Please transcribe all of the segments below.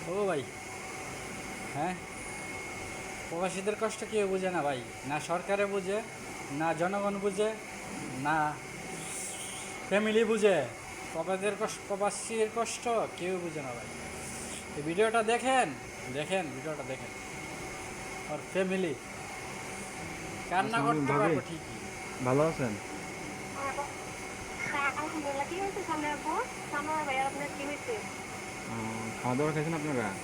ও ভাই, হ্যাঁ, প্রবাসীদের কষ্ট কেউ বুঝে না ভাই, না সরকারে বুঝে, না জনগণ বুঝে, না ফ্যামিলি বুঝে। প্রবাসীর কষ্ট কেউ বুঝে না ভাই। এই ভিডিওটা দেখেন, দেখেন ভিডিওটা দেখেন, ওর ফ্যামিলি কান্না আসসালামু আলাইকুম করতে ভাবি, পারবো ঠিকই। ভালো আছেন? হ্যাঁ, আলহামদুলিল্লাহ। কি হয়েছে সামনে আপু? সামনে ভাইয়া আপনার কি হয়েছে? খাওয়া দাওয়া খাইছেন আপনারা? হ্যাঁ,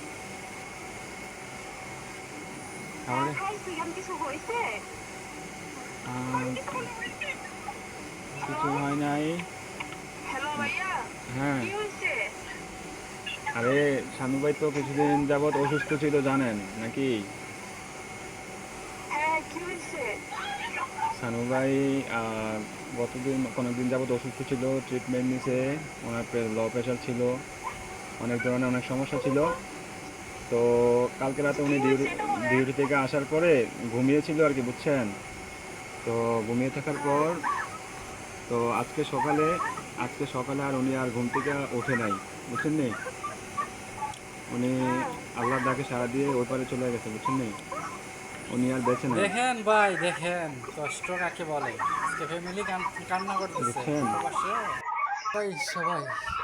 খাবারে খাইছি। আমি কিছু হয়েছে? আহ, কিছু হয় নাই। হ্যালো ভাইয়া, হ্যাঁ, কি হয়েছে? আরে শানু ভাই তো কিছুদিন যাবৎ অসুস্থ ছিল জানেন নাকি? হ্যাঁ, কি হয়েছে? শানু ভাই অনেকদিন যাবৎ অসুস্থ ছিল, ট্রিটমেন্ট নিছে। ওনার লো প্রেশার ছিল, অনেক ধরনের অনেক সমস্যা ছিল। তো কালকে রাতে কি উনি হয়েছে এটা বলেন। ডিউটি থেকে আসার পরে ঘুমিয়েছিল আর কি, বুঝছেন? তো ঘুমিয়ে থাকার হ্যাঁ, পর তো আজকে সকালে আর উনি আর ঘুম থেকে ওঠে নাই, বুঝছেন নি? উনি হ্যাঁ। আল্লাহর ডাকে সাড়া দিয়ে ওই পারে চলে গেছে, বুঝছেন নি? উনি আর বেঁচে নাই, দেখেন ভাই, দেখেন কষ্ট কাকে বলে। আজকে ফ্যামিলি কান্না করতেছে বুঝছেন? প্রবাসে। ভাই সবাই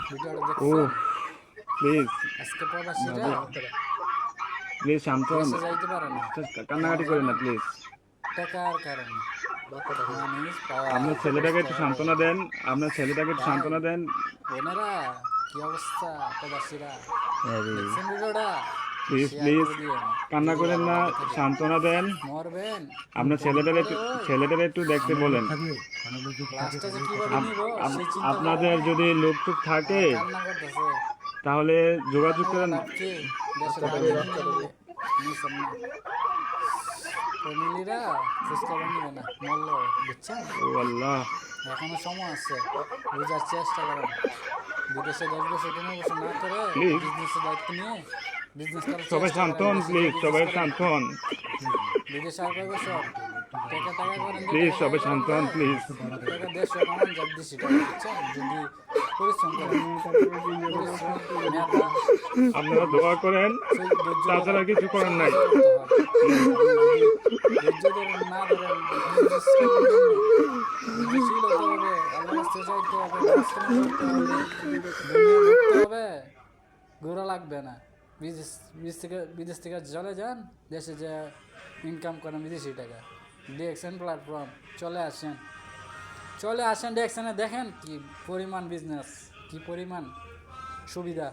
ভিডিওটা ও দেখছেন? প্লিজ আজকে প্রবাসীরা ভাবি, প্লিজ শান্ত হন, দেশে যাইতে পারে না। কেন কান্নাকাটি করেন না জানেন? প্লিজ। টাকার কারণে। মানুষ পাওয়া আপনার ছেলেটাকে একটু কষ্ট হবে। সান্ত্বনা দেন, আপনার ছেলেটাকে একটু ভাই সান্ত্বনা দেন। বোনেরা, কি অবস্থা প্রবাসীরা, আরে দেখছেন ভিডিওটা? প্লিজ শেয়ার প্লিজ করে দিয়েন কান্না যদি করেন ভালো না, লাগে থাকে। সান্ত্বনা দেন। মরবেন আপনার পরে ওই ছেলেটারে একটু দেখতে বলেন। লাস্টে যে কিভাবে নিব সেই চিন্তা করে আপনাদের যদি লোক টুক থাকে কান্না করতেছে। তাহলে যোগাযোগ কান্না করে করেন। লাভ কি? দেশে দাঁড়িয়ে নিছেন না, ফ্যামিলিরা খোঁজখবর নিবে না, মরল, বুঝছেন? ও আল্লাহ, এখনো সময় আছে, বোঝার চেষ্টা করেন। বিদেশে 10 বছর 15 বছর না করে প্লিজ বিজনেসের দায়িত্ব নিয়ে বিজনেস করার সবাই চেষ্টা শান্ত করেন। হন, দেশে যে প্লিজ বিজনেস সবাই করেন, শান্ত হন, বিদেশে আর কয় বছর টাকা টাকা করেন, যে প্লিজ টাকা টাকা সবাই করেন শান্ত যে হন, প্লিজ। টাকা দেশে কামান যাব দিছি টাকা, বুঝছেন? যদি পরিশ্রম করেন, পরিশ্রম মেধা আপনারা দোয়া করেন, ধৈর্য ধরা তাছাড়া কিছু সব করার নাই। কিছু করতে হয়। আপনি যদি ধৈর্য ধরেন না ধরেন, বিজনেস করবেন কেমনে? ধৈর্যশীল হতে হবে, আল্লাহর কাছে চাইতে হবে, পরিশ্রম করতে হবে, দুনিয়া ঘুরতে হবে, ঘোরা লাগবে না। বিদেশ বিদেশ থেকে চলে যান, দেশে যে ইনকাম করেন বিদেশি টাকা। ডিএক্সএন প্ল্যাটফর্ম চলে আসেন ডিএক্সএনে, দেখেন কি পরিমাণ বিজনেস, কি পরিমাণ সুবিধা।